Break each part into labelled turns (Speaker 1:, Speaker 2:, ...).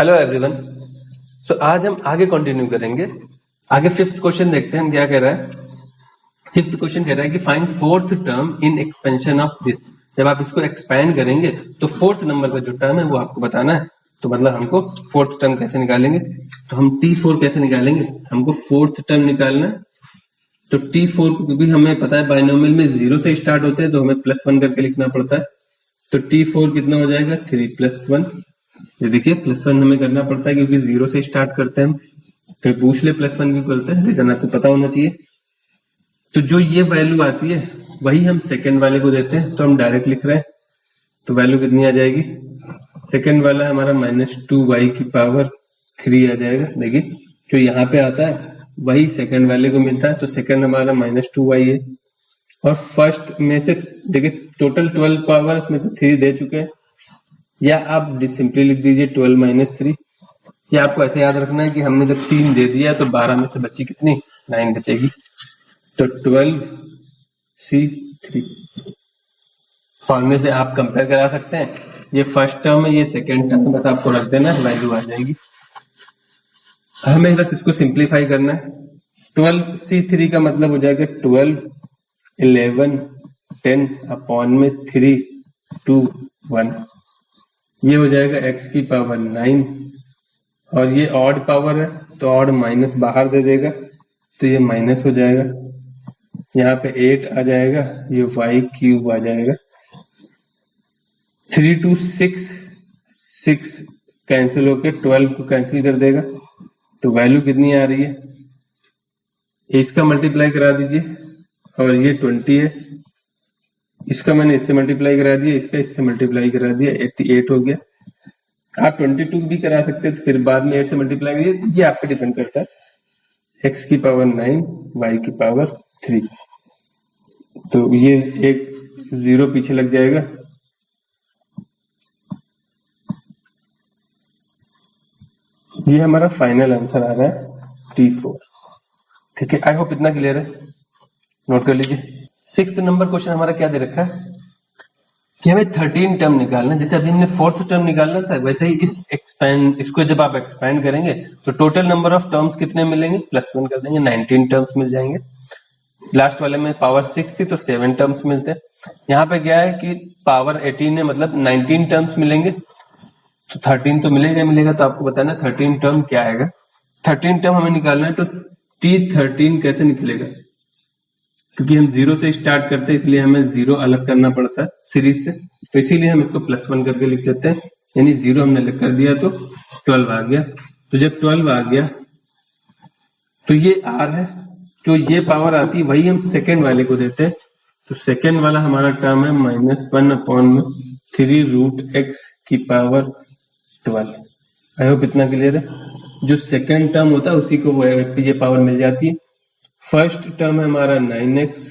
Speaker 1: Hello everyone. सो आज हम आगे कंटिन्यू करेंगे। आगे फिफ्थ क्वेश्चन देखते हैं हम क्या कह रहा है। फिफ्थ क्वेश्चन कह रहा है कि find fourth term in expansion of this. जब आप इसको एक्सपैंड करेंगे तो फोर्थ नंबर का जो टर्म है वो आपको बताना है। तो मतलब हमको फोर्थ टर्म कैसे निकालेंगे, तो हम T4 कैसे निकालेंगे, हमको फोर्थ टर्म निकालना है। तो T4 क्योंकि हमें पता है बाइनोमियल में 0 से स्टार्ट होते हैं तो हमें +1 करके लिखना पड़ता है। तो T4 कितना हो जाएगा 3 + 1। ये देखिए +1 हमें करना पड़ता है क्योंकि 0 से स्टार्ट करते हैं हम। फिर पूछ ले +1 क्यों करते हैं, रीजन आपको पता होना चाहिए। तो जो ये वैल्यू आती है वही हम सेकंड वाले को देते हैं, तो हम डायरेक्ट लिख रहे हैं। तो वैल्यू कितनी आ जाएगी, सेकंड वाला हमारा -2y⁻³ आ जाएगा। देखिए जो यहाँ पे आता है वही सेकंड वाले को मिलता है, तो सेकंड हमारा -2y है। और फर्स्ट में से देखिए टोटल 12 पावर में से 3 दे चुके हैं, या आप सिंपली लिख दीजिए 12 - 3। या आपको ऐसे याद रखना है कि हमने जब 3 दे दिया तो 12 में से बची कितनी, 9 बचेगी। तो 12C3 फॉर्मूले से आप कंपेयर करा सकते हैं। ये फर्स्ट टर्म है, ये सेकेंड टर्म, बस आपको रख देना है, वैल्यू आ जाएगी। हमें बस इसको सिंप्लीफाई करना है। 12C3 का मतलब हो जाएगा 12, 11, 10 अपॉन में 3, 2, 1। ये हो जाएगा x⁻9। और ये ऑड पावर है तो ऑड माइनस बाहर दे देगा, तो ये माइनस हो जाएगा। यहाँ पे 8 आ जाएगा, ये y³ आ जाएगा। 3 2 6 6 कैंसिल होके 12 को कैंसिल कर देगा, तो वैल्यू कितनी आ रही है, इसका मल्टीप्लाई करा दीजिए। और ये 20 है, इसका मैंने इससे मल्टीप्लाई करा दिया, इसका इससे मल्टीप्लाई करा दिया, 88 हो गया। आप 22 भी करा सकते हैं, तो फिर बाद में 8 से मल्टीप्लाई करिए, ये आप पे डिपेंड करता है। x⁻9 y⁻3, तो ये एक 0 पीछे लग जाएगा। ये हमारा फाइनल आंसर आ रहा है T4। ठीक है, आई होप इतना क्लियर है, नोट कर लीजिए। सिक्स्थ नंबर क्वेश्चन हमारा क्या दे रखा है कि हमें 13 टर्म निकालना है। जैसे अभी हमने फोर्थ टर्म निकालना था, वैसे ही इसको जब आप एक्सपैंड करेंगे तो टोटल नंबर ऑफ टर्म्स कितने मिलेंगे, +1 कर देंगे, 19 टर्म्स मिल जाएंगे। लास्ट वाले में पावर 6 थी तो 7 टर्म्स मिलते हैं। यहाँ पे क्या है कि पावर 18 है, मतलब 19 टर्म्स मिलेंगे, तो 13 तो मिलेगा। तो आपको बताना 13 टर्म क्या आएगा। 13 टर्म हमें निकालना है, तो T13 कैसे निकलेगा, क्योंकि हम 0 से स्टार्ट करते हैं इसलिए हमें 0 अलग करना पड़ता है सीरीज से, तो इसीलिए हम इसको +1 करके लिख देते हैं। यानी 0 हमने अलग कर दिया तो 12 आ गया। तो जब 12 आ गया तो ये R है, जो ये पावर आती है वही हम सेकेंड वाले को देते हैं। तो सेकेंड वाला हमारा टर्म है -1/3√x⁻12। आई होप इतना क्लियर है। जो सेकेंड टर्म होता है उसी को वो ये पावर मिल जाती है। फर्स्ट टर्म है हमारा 9x,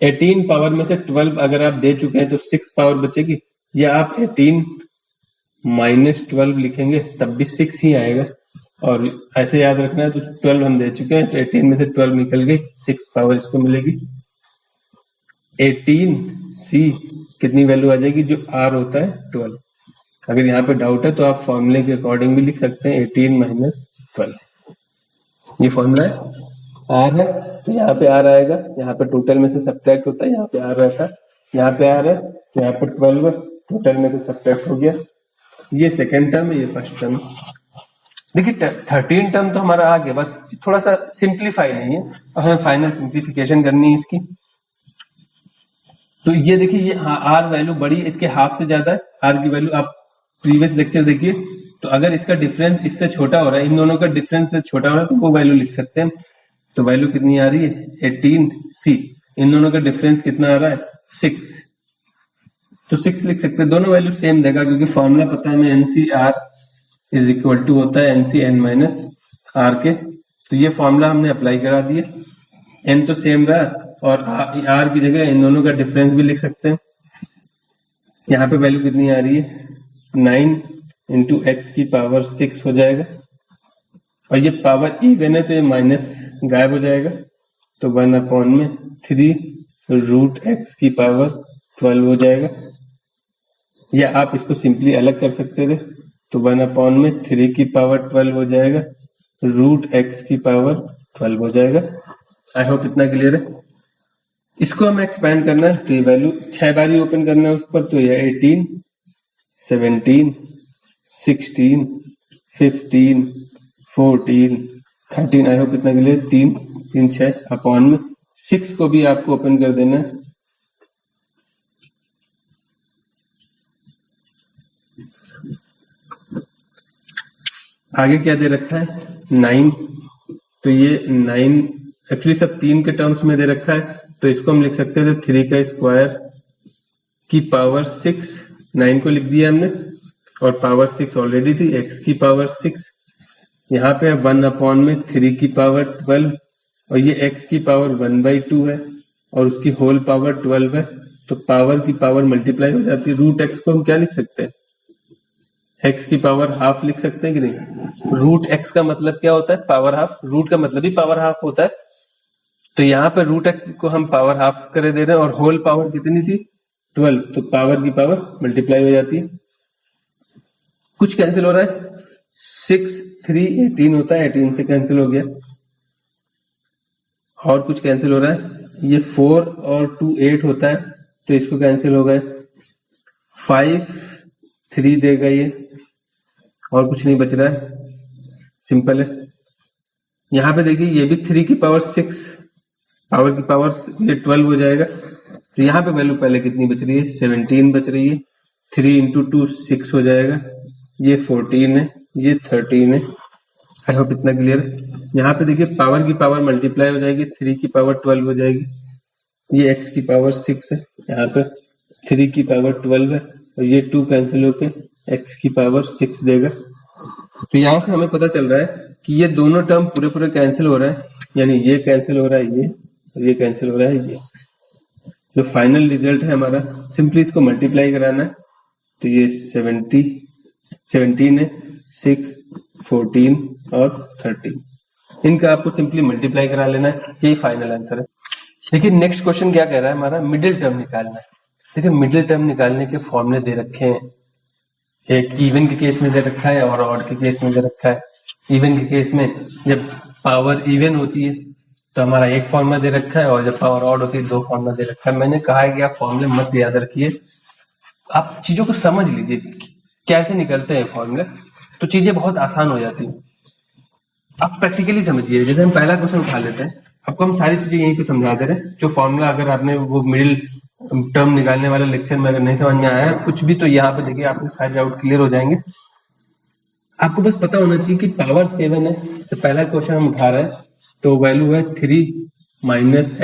Speaker 1: 18 पावर में से 12 अगर आप दे चुके हैं तो 6 पावर बचेगी, या आप 18 - 12 लिखेंगे तब भी 6 ही आएगा। और ऐसे याद रखना है, तो 12 हम दे चुके हैं तो 18 में से 12 निकल गई, 6 पावर इसको मिलेगी। 18C कितनी वैल्यू आ जाएगी, जो R होता है 12। अगर यहाँ पे डाउट है तो आप फॉर्मूले के अकॉर्डिंग भी लिख सकते हैं, 18 - 12। ये फॉर्मूला है, R है तो यहाँ पे R आएगा, यहाँ पे टोटल में से सब्ट्रैक्ट होता है, यहाँ पे R रहता है, यहाँ पे R है तो यहाँ पे 12 है, टोटल में से सब्ट्रैक्ट हो गया। ये सेकेंड टर्म है, ये फर्स्ट टर्म। देखिए 13 टर्म तो हमारा आ गया, बस थोड़ा सा सिंप्लीफाई नहीं है और हमें फाइनल सिंप्लीफिकेशन करनी है इसकी। तो ये देखिए ये R वैल्यू बड़ी, इसके हाफ से ज्यादा है। R की वैल्यू आप प्रीवियस लेक्चर देखिए, तो अगर इसका डिफरेंस इससे छोटा हो रहा है, इन दोनों का डिफरेंस से छोटा हो रहा है, तो वो वैल्यू लिख सकते हैं। तो वैल्यू कितनी आ रही है 18C, इन दोनों का डिफरेंस कितना आ रहा है 6, तो 6 लिख सकते हैं। दोनों वैल्यू सेम देगा क्योंकि फॉर्मूला पता है हमें NCR = होता है NCn - R के। तो ये फॉर्मूला हमने अप्लाई करा दिया, n तो सेम रहा और R की जगह इन दोनों का डिफरेंस भी लिख सकते हैं। यहाँ पे वैल्यू कितनी आ रही है 9 × x⁻6 हो जाएगा, और ये पावर इवन है तो ये माइनस गायब हो जाएगा, तो 1/3√x⁻12 हो जाएगा। या आप इसको सिंपली अलग कर सकते थे, तो 1/3 की पावर 12 हो जाएगा, √x की पावर 12 हो जाएगा। आई होप इतना क्लियर है। इसको हमें एक्सपैंड करना है, तो ये वैल्यू 6 बार ही ओपन करना है उस पर, तो ये 18, 17, 16, 15, 14, 13। आई होप इतना क्लियर। 3 3 6 अपॉन में 6 को भी आपको ओपन कर देना है। आगे क्या दे रखा है, 9, तो ये 9 एक्चुअली सब 3 के टर्म्स में दे रखा है, तो इसको हम लिख सकते थे 3 का स्क्वायर की पावर 6, 9 को लिख दिया हमने, और पावर 6 ऑलरेडी थी, x की पावर 6, यहाँ पे 1/3 की पावर 12, और ये x की पावर 1/2 है, और उसकी होल पावर 12 है, तो पावर की पावर मल्टीप्लाई हो जाती है। √x को हम क्या लिख सकते हैं, x की पावर हाफ लिख सकते हैं कि नहीं। √x का मतलब क्या होता है, पावर हाफ, रूट का मतलब ही पावर हाफ होता है, तो यहाँ पे √x को हम पावर हाफ करे दे रहे हैं, और होल पावर कितनी थी, 12, तो पावर की पावर मल्टीप्लाई हो जाती है। कुछ कैंसिल हो रहा है, 6 3 18 होता है, 18 से कैंसिल हो गया, और कुछ कैंसिल हो रहा है, ये 4 और 2 8 होता है, तो इसको कैंसिल हो गए, 5 3 देगा ये, और कुछ नहीं बच रहा है, सिंपल है। यहाँ पे देखिए ये भी 3 की पावर 6, पावर की पावर ये 12 हो जाएगा, तो यहाँ पे वैल्यू पहले कितनी बच रही है, 17 बच रही है, 3 × 2 6 हो जाएगा, ये 14 है, ये 13 है। आई होप इतना क्लियर है। यहाँ पे देखिए पावर की पावर मल्टीप्लाई हो जाएगी, 3 की पावर 12 हो जाएगी, ये x की पावर 6 है, यहाँ पे 3 की पावर 12 है, और ये 2 कैंसिल होके x की पावर 6 देगा। तो यहाँ से हमें पता चल रहा है कि ये दोनों टर्म पूरे पूरे कैंसिल हो रहा है, यानी ये कैंसिल हो रहा है, ये कैंसिल हो रहा है, ये जो फाइनल रिजल्ट है हमारा, सिंपली इसको मल्टीप्लाई कराना है, तो ये 17 है, 6, 14 और 13, इनका आपको सिंपली मल्टीप्लाई करा लेना है, यही फाइनल आंसर है। देखिए नेक्स्ट क्वेश्चन क्या कह रहा है हमारा, मिडिल टर्म निकालना है। देखिए मिडिल टर्म निकालने के फॉर्मूले दे रखे हैं, एक इवन के केस में दे रखा है और ऑड के केस में दे रखा है। इवन के केस में जब पावर इवन होती है तो हमारा एक फॉर्मूला दे रखा है, और जब पावर ऑड होती है 2 फॉर्मूला दे रखा है। मैंने कहा है कि आप फॉर्मूले मत याद रखिए, आप चीजों को समझ लीजिए कैसे निकलते हैं फॉर्मूले, तो चीजें बहुत आसान हो जाती हैं। आप प्रैक्टिकली समझिए, जैसे हम पहला क्वेश्चन उठा लेते हैं, आपको हम सारी चीजें यहीं पे समझा दे रहे हैं। जो फॉर्मूला अगर आपने वो मिडिल टर्म निकालने वाले लेक्चर में अगर नहीं समझ में आया है कुछ भी, तो यहाँ पे देखिए आपके सारे डाउट क्लियर हो जाएंगे। आपको बस पता होना चाहिए कि पावर 7 है, इससे पहला क्वेश्चन हम उठा रहे हैं, तो वैल्यू है 3 -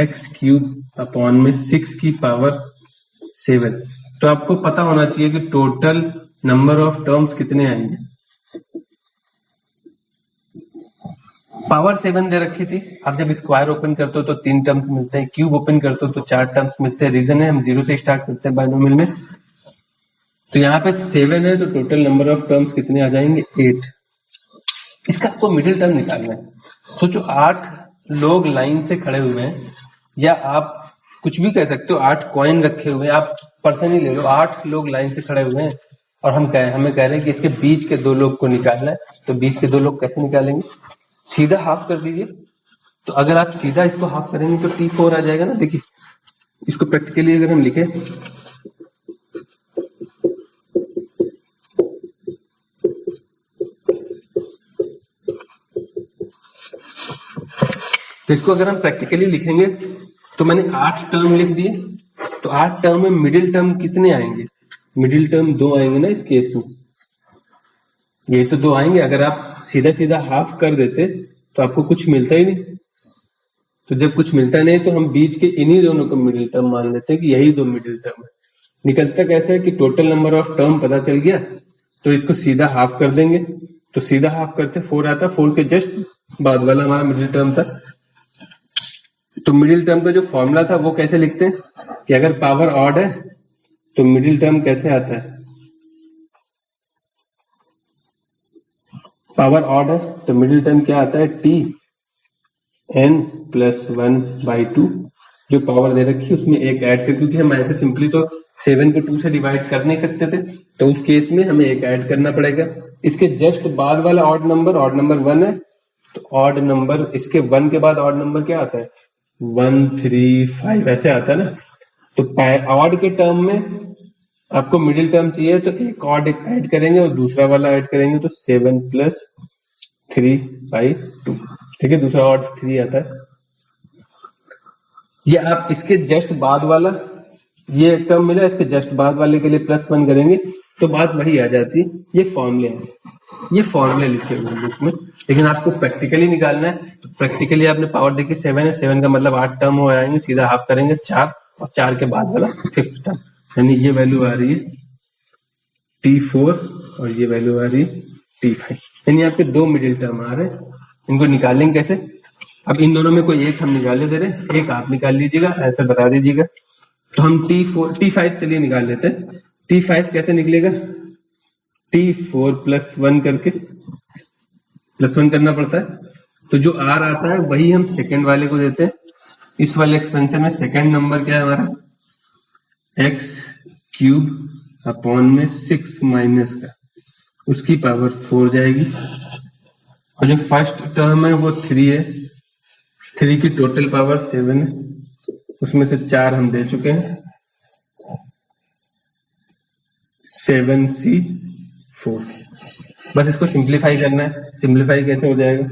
Speaker 1: x³ अपॉन में 6 की पावर 7। तो आपको पता होना चाहिए कि टोटल नंबर ऑफ टर्म्स कितने आएंगे। पावर 7 दे रखी थी, आप जब स्क्वायर ओपन करते हो तो 3 टर्म्स मिलते हैं, क्यूब ओपन करते हो तो 4 टर्म्स मिलते हैं। रीजन है हम 0 से स्टार्ट करते हैं बाइनोमियल में, तो यहाँ पे 7 है, तो टोटल नंबर ऑफ टर्म्स कितने आ जाएंगे, 8। इसका आपको मिडिल टर्म निकालना है। सोचो 8 लोग लाइन से खड़े हुए हैं, या आप कुछ भी कह सकते हो, 8 कॉइन रखे हुए हैं, आप पर्सन ही ले लो, 8 लोग लाइन से खड़े हुए हैं, और हमें कह रहे हैं कि इसके बीच के 2 लोग को निकालना है। तो बीच के 2 लोग कैसे निकालेंगे, सीधा हाफ कर दीजिए। तो अगर आप सीधा इसको हाफ करेंगे तो T4 आ जाएगा ना। देखिए इसको प्रैक्टिकली अगर हम लिखें, तो इसको अगर हम प्रैक्टिकली लिखेंगे तो मैंने 8 टर्म लिख दिए, तो 8 टर्म में मिडिल टर्म कितने आएंगे, मिडिल टर्म 2 आएंगे ना इस केस में, ये तो 2 आएंगे। अगर आप सीधा सीधा हाफ कर देते तो आपको कुछ मिलता ही नहीं, तो जब कुछ मिलता नहीं तो हम बीच के इन्हीं दोनों को मिडिल टर्म मान लेते हैं कि यही 2 मिडिल टर्म है। निकलता कैसे है कि टोटल नंबर ऑफ टर्म पता चल गया, तो इसको सीधा हाफ कर देंगे, तो सीधा हाफ करते 4 आता, 4 के जस्ट बाद वाला हमारा मिडिल टर्म था। तो मिडिल टर्म का जो फॉर्मूला था वो कैसे लिखते हैं कि अगर पावर ऑड है तो मिडिल टर्म कैसे आता है, पावर ऑड है तो मिडिल टर्म क्या आता है, Tn+1/2। जो पावर दे रखी है उसमें एक ऐड कर, क्योंकि हम ऐसे सिंपली तो 7 को 2 से डिवाइड कर नहीं सकते थे, तो उस केस में हमें एक ऐड करना पड़ेगा। इसके जस्ट बाद वाला ऑड नंबर 1 है, तो ऑड नंबर इसके 1 के बाद ऑड नंबर क्या आता है 1 3 5 ऐसे आता है ना। तो ऑड के टर्म में आपको मिडिल टर्म चाहिए तो एक ऑड ऐड करेंगे और दूसरा वाला ऐड करेंगे, तो 7 + 3 / 2, ठीक है, दूसरा ऑड 3 आता है। ये आप इसके जस्ट बाद वाला ये टर्म मिला, इसके जस्ट बाद वाले के लिए +1 करेंगे तो बात वही आ जाती है। ये फॉर्मूले हैं, ये फॉर्मूले लिखे हुए बुक में, लेकिन आपको प्रैक्टिकली निकालना है। तो प्रैक्टिकली आपने पावर देखी 7 है, 7 का मतलब 8 टर्म हो आएंगे, सीधा हाफ करेंगे 4 और 4 के बाद वाला 5th टर्म, यानी ये वैल्यू आ रही है T4 और ये वैल्यू आ रही है T5, यानी आपके 2 मिडिल टर्म आ रहे हैं। इनको निकालेंगे कैसे? अब इन दोनों में कोई एक हम निकाले दे रहे, एक आप निकाल लीजिएगा, आंसर बता दीजिएगा। तो हम T5 चलिए निकाल लेते हैं। T5 कैसे निकलेगा? T4 + 1 करके, +1 करना पड़ता है, तो जो R आता है वही हम सेकंड वाले को देते हैं। इस वाले एक्सपेंशन में सेकंड नंबर क्या है हमारा x³ 6 माइनस का, उसकी पावर 4 जाएगी, और जो फर्स्ट टर्म है वो 3 है, 3 की टोटल पावर 7 है, उसमें से 4 हम दे चुके हैं, 7C4। बस इसको सिंप्लीफाई करना है। सिंप्लीफाई कैसे हो जाएगा?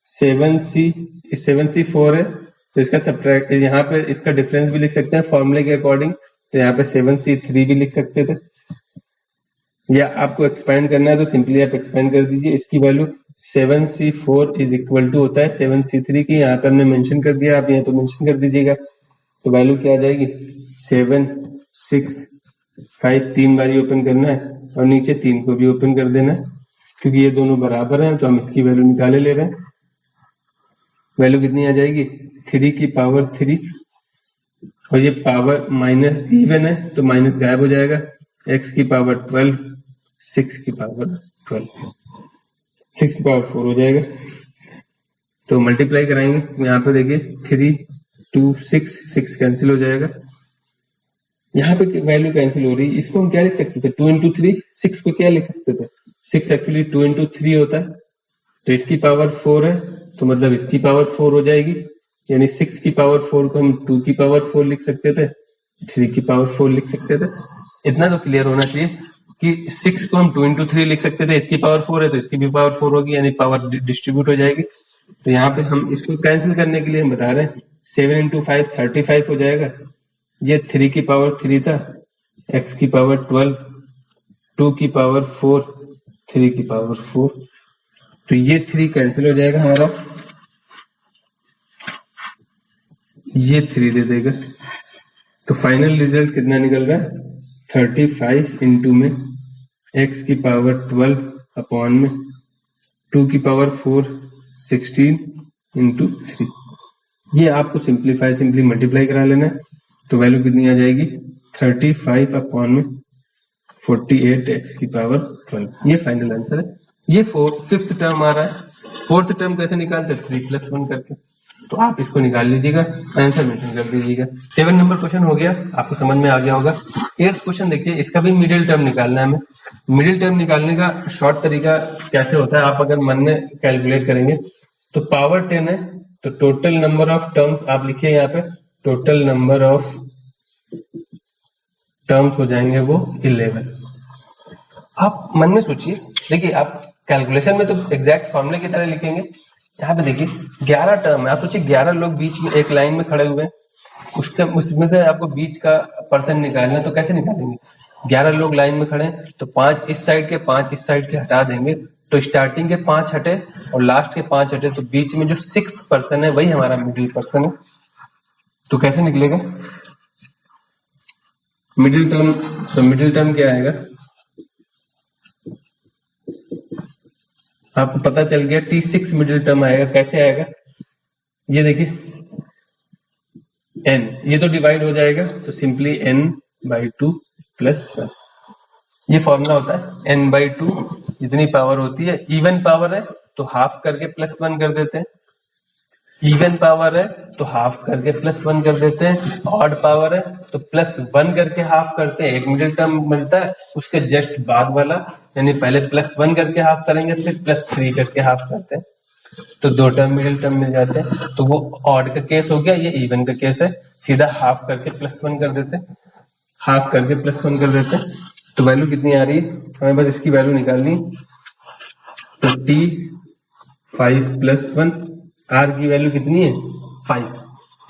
Speaker 1: 7C4 है तो इसका सब्ट्रैक्ट, यहाँ पे इसका डिफरेंस भी लिख सकते हैं फॉर्मूले के अकॉर्डिंग, तो यहाँ पे 7C3 भी लिख सकते थे, या आपको एक्सपेंड करना है तो सिंपली आप एक्सपेंड कर दीजिए। इसकी वैल्यू 7C4 = होता है 7C3 की, यहाँ पे हमने मेंशन कर दिया, आप यहाँ तो मेंशन कर दीजिएगा। तो वैल्यू क्या आ जाएगी 7 6 5, 3 बार ओपन करना है और नीचे 3 को भी ओपन कर देना है, क्योंकि ये दोनों बराबर हैं तो हम इसकी वैल्यू निकाले ले रहे हैं। वैल्यू कितनी आ जाएगी 3 की पावर 3, और ये पावर माइनस इवन है तो माइनस गायब हो जाएगा, x की पावर 12, 6 की पावर 12, 6 की पावर 4 हो जाएगा। तो मल्टीप्लाई कराएंगे, यहाँ पे देखिए 3 2 6, 6 कैंसिल हो जाएगा, यहाँ पे वैल्यू कैंसिल हो रही है। इसको हम क्या लिख सकते थे 2 × 3, 6 को क्या लिख सकते थे 6 एक्चुअली 2 × 3 होता है, तो इसकी पावर 4 है तो मतलब इसकी पावर 4 हो जाएगी, यानी 6 की पावर 4 को हम 2 की पावर 4 लिख सकते थे, 3 की पावर 4 लिख सकते थे। इतना तो क्लियर होना चाहिए कि 6 को हम 2 × 3 लिख सकते थे, इसकी पावर 4 है तो इसकी भी पावर 4 होगी, यानी पावर डिस्ट्रीब्यूट हो जाएगी। तो यहाँ पे हम इसको कैंसिल करने के लिए हम बता रहे हैं 7 × 5 35 हो जाएगा, ये 3 की पावर 3 था, x की पावर 12, 2 की पावर 4, 3 की पावर 4, तो ये 3 कैंसिल हो जाएगा हमारा, ये 3 दे देगा। तो फाइनल रिजल्ट कितना निकल रहा है 35 × में x की पावर 12 / 2 की पावर 4 16 × 3। ये आपको सिंपली मल्टीप्लाई करा लेना है, तो वैल्यू कितनी आ जाएगी 35 / 48 x की पावर 12। ये फाइनल आंसर है। ये 5th टर्म आ रहा है। 4th टर्म कैसे निकालते हैं 3 + 1 करके, तो आप इसको निकाल लीजिएगा, आंसर मेंशन कर दीजिएगा। 7 नंबर क्वेश्चन हो गया, आपको समझ में आ गया होगा। 8th क्वेश्चन देखिए, इसका भी मिडिल टर्म निकालना है हमें। मिडिल टर्म निकालने का शॉर्ट तरीका कैसे होता है, आप अगर मन में कैलकुलेट करेंगे तो पावर 10 है, तो टोटल नंबर ऑफ टर्म्स आप लिखिए, यहाँ पे टोटल नंबर ऑफ टर्म्स हो जाएंगे वो 11। आप मन में सोचिए, देखिए आप कैलकुलेशन में तो एग्जैक्ट फॉर्मूले की तरह लिखेंगे, यहाँ पे देखिए 11 टर्म है, आप सोचिए 11 लोग बीच में एक लाइन में खड़े हुए हैं, उसमें से आपको बीच का परसेंट निकालना है, तो कैसे निकालेंगे 11 लोग लाइन में खड़े हैं तो 5 इस साइड के 5 इस साइड के हटा देंगे, तो स्टार्टिंग के 5 हटे और लास्ट के 5 हटे, तो बीच में जो 6th पर्सन है वही हमारा मिडिल पर्सन है। तो कैसे निकलेगा मिडिल टर्म? तो मिडिल टर्म क्या आएगा, आपको पता चल गया T6 मिडिल टर्म आएगा। कैसे आएगा, ये देखिए n, ये तो डिवाइड हो जाएगा, तो सिंपली n/2 + 1, ये फॉर्मूला होता है n/2, जितनी पावर होती है, इवन पावर है तो हाफ करके +1 कर देते हैं, इवन पावर है तो हाफ करके +1 कर देते हैं, ऑड पावर है तो +1 करके हाफ करते हैं, एक मिडिल टर्म मिलता है उसके जस्ट बाद वाला, यानी पहले +1 करके हाफ करेंगे फिर +3 करके हाफ करते हैं, तो 2 टर्म मिडिल टर्म मिल जाते हैं। तो वो ऑड का केस हो गया, ये इवन का केस है, सीधा हाफ करके +1 कर देते हैं, हाफ करके +1 कर देते हैं। तो वैल्यू कितनी आ रही है, हमें बस इसकी वैल्यू निकालनी। तो T5 + 1, R की वैल्यू कितनी है 5।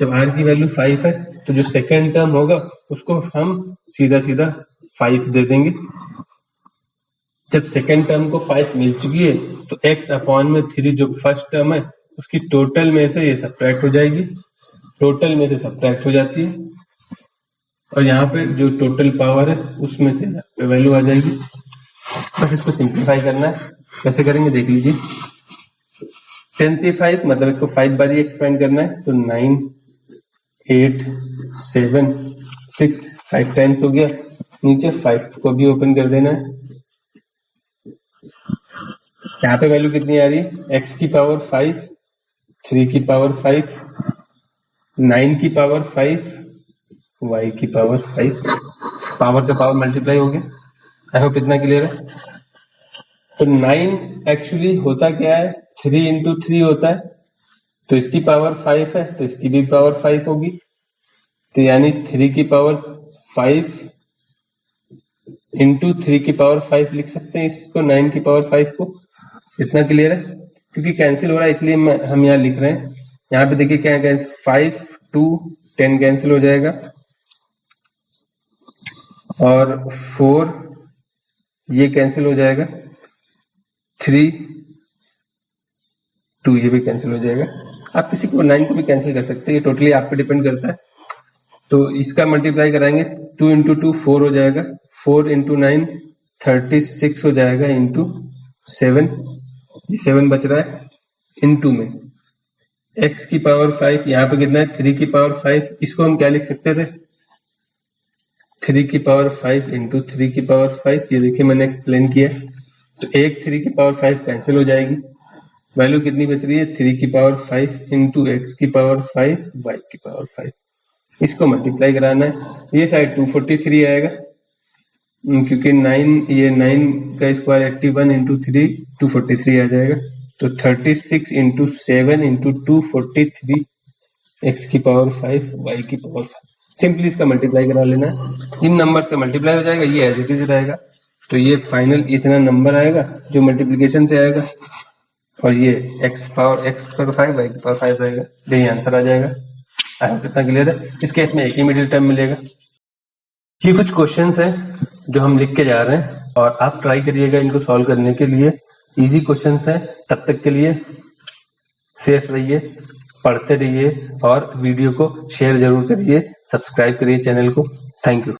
Speaker 1: जब R की वैल्यू 5 है तो जो सेकेंड टर्म होगा उसको हम सीधा सीधा 5 दे देंगे। जब सेकेंड टर्म को 5 मिल चुकी है तो x/3 जो फर्स्ट टर्म है उसकी टोटल में से ये सब्ट्रैक्ट हो जाएगी, टोटल में से सब्ट्रैक्ट हो जाती है, और यहाँ पे जो टोटल पावर है उसमें से वैल्यू आ जाएगी। बस इसको सिंप्लीफाई करना है, कैसे करेंगे देख लीजिए। 10 से 5 मतलब इसको 5 बार ही एक्सपेंड करना है, तो 9 8 7 6 5 टाइम्स हो गया, नीचे 5 को भी ओपन कर देना है। यहाँ पे वैल्यू कितनी आ रही है, x की पावर 5, 3 की पावर 5, 9 की पावर 5, y की पावर 5, पावर का पावर मल्टीप्लाई हो गया। आई होप इतना क्लियर है। तो 9 एक्चुअली होता क्या है, 3 इंटू 3 होता है, तो इसकी पावर 5 है तो इसकी भी पावर 5 होगी, तो यानी 3 की पावर 5 इंटू 3 की पावर 5 लिख सकते हैं इसको, 9 की पावर 5 को। इतना क्लियर है, क्योंकि कैंसिल हो रहा है इसलिए हम यहाँ लिख रहे हैं। यहाँ पे देखिए क्या कैंसिल, 5 2 10 कैंसिल हो जाएगा, और 4 ये कैंसिल हो जाएगा, 3 2 ये भी कैंसिल हो जाएगा। आप किसी को 9 को भी कैंसिल कर सकते हैं, ये टोटली आप पे डिपेंड करता है। तो इसका मल्टीप्लाई कराएंगे, 2 इंटू 2 4 हो जाएगा, 4 इंटू 9 36 हो जाएगा, इंटू 7 ये 7 बच रहा है, इंटू में x की पावर 5, यहाँ पे कितना है 3 की पावर 5, इसको हम क्या लिख सकते थे 3 की पावर 5 इंटू 3 की पावर 5, ये देखिए मैंने एक्सप्लेन किया। तो एक 3 की पावर 5 कैंसिल हो जाएगी, वैल्यू कितनी बच रही है 3 की पावर 5 इंटू एक्स की पावर 5 y की पावर 5, इसको मल्टीप्लाई कराना है। ये साइड 243 आएगा, क्योंकि 9 ये 9 का स्क्वायर 81 इंटू 3 243 आ जाएगा, तो 36 इंटू 7 इंटू 243 x की पावर 5 y की पावर 5। सिंपली इसका मल्टीप्लाई करा लेना है, इन नंबर्स का मल्टीप्लाई हो जाएगा, ये एज इट इज रहेगा, तो ये फाइनल इतना नंबर आएगा जो मल्टीप्लीकेशन से आएगा, और ये x पावर 5 y की पावर 5 रहेगा, यही आंसर आ जाएगा। आई होप कितना क्लियर है। इस केस में एक ही मिडिल टर्म मिलेगा। ये कुछ क्वेश्चंस है जो हम लिख के जा रहे हैं, और आप ट्राई करिएगा इनको सॉल्व करने के लिए। इजी क्वेश्चंस है, तब तक के लिए सेफ रहिए, पढ़ते रहिए, और वीडियो को शेयर जरूर करिए, सब्सक्राइब करिए चैनल को। Thank you.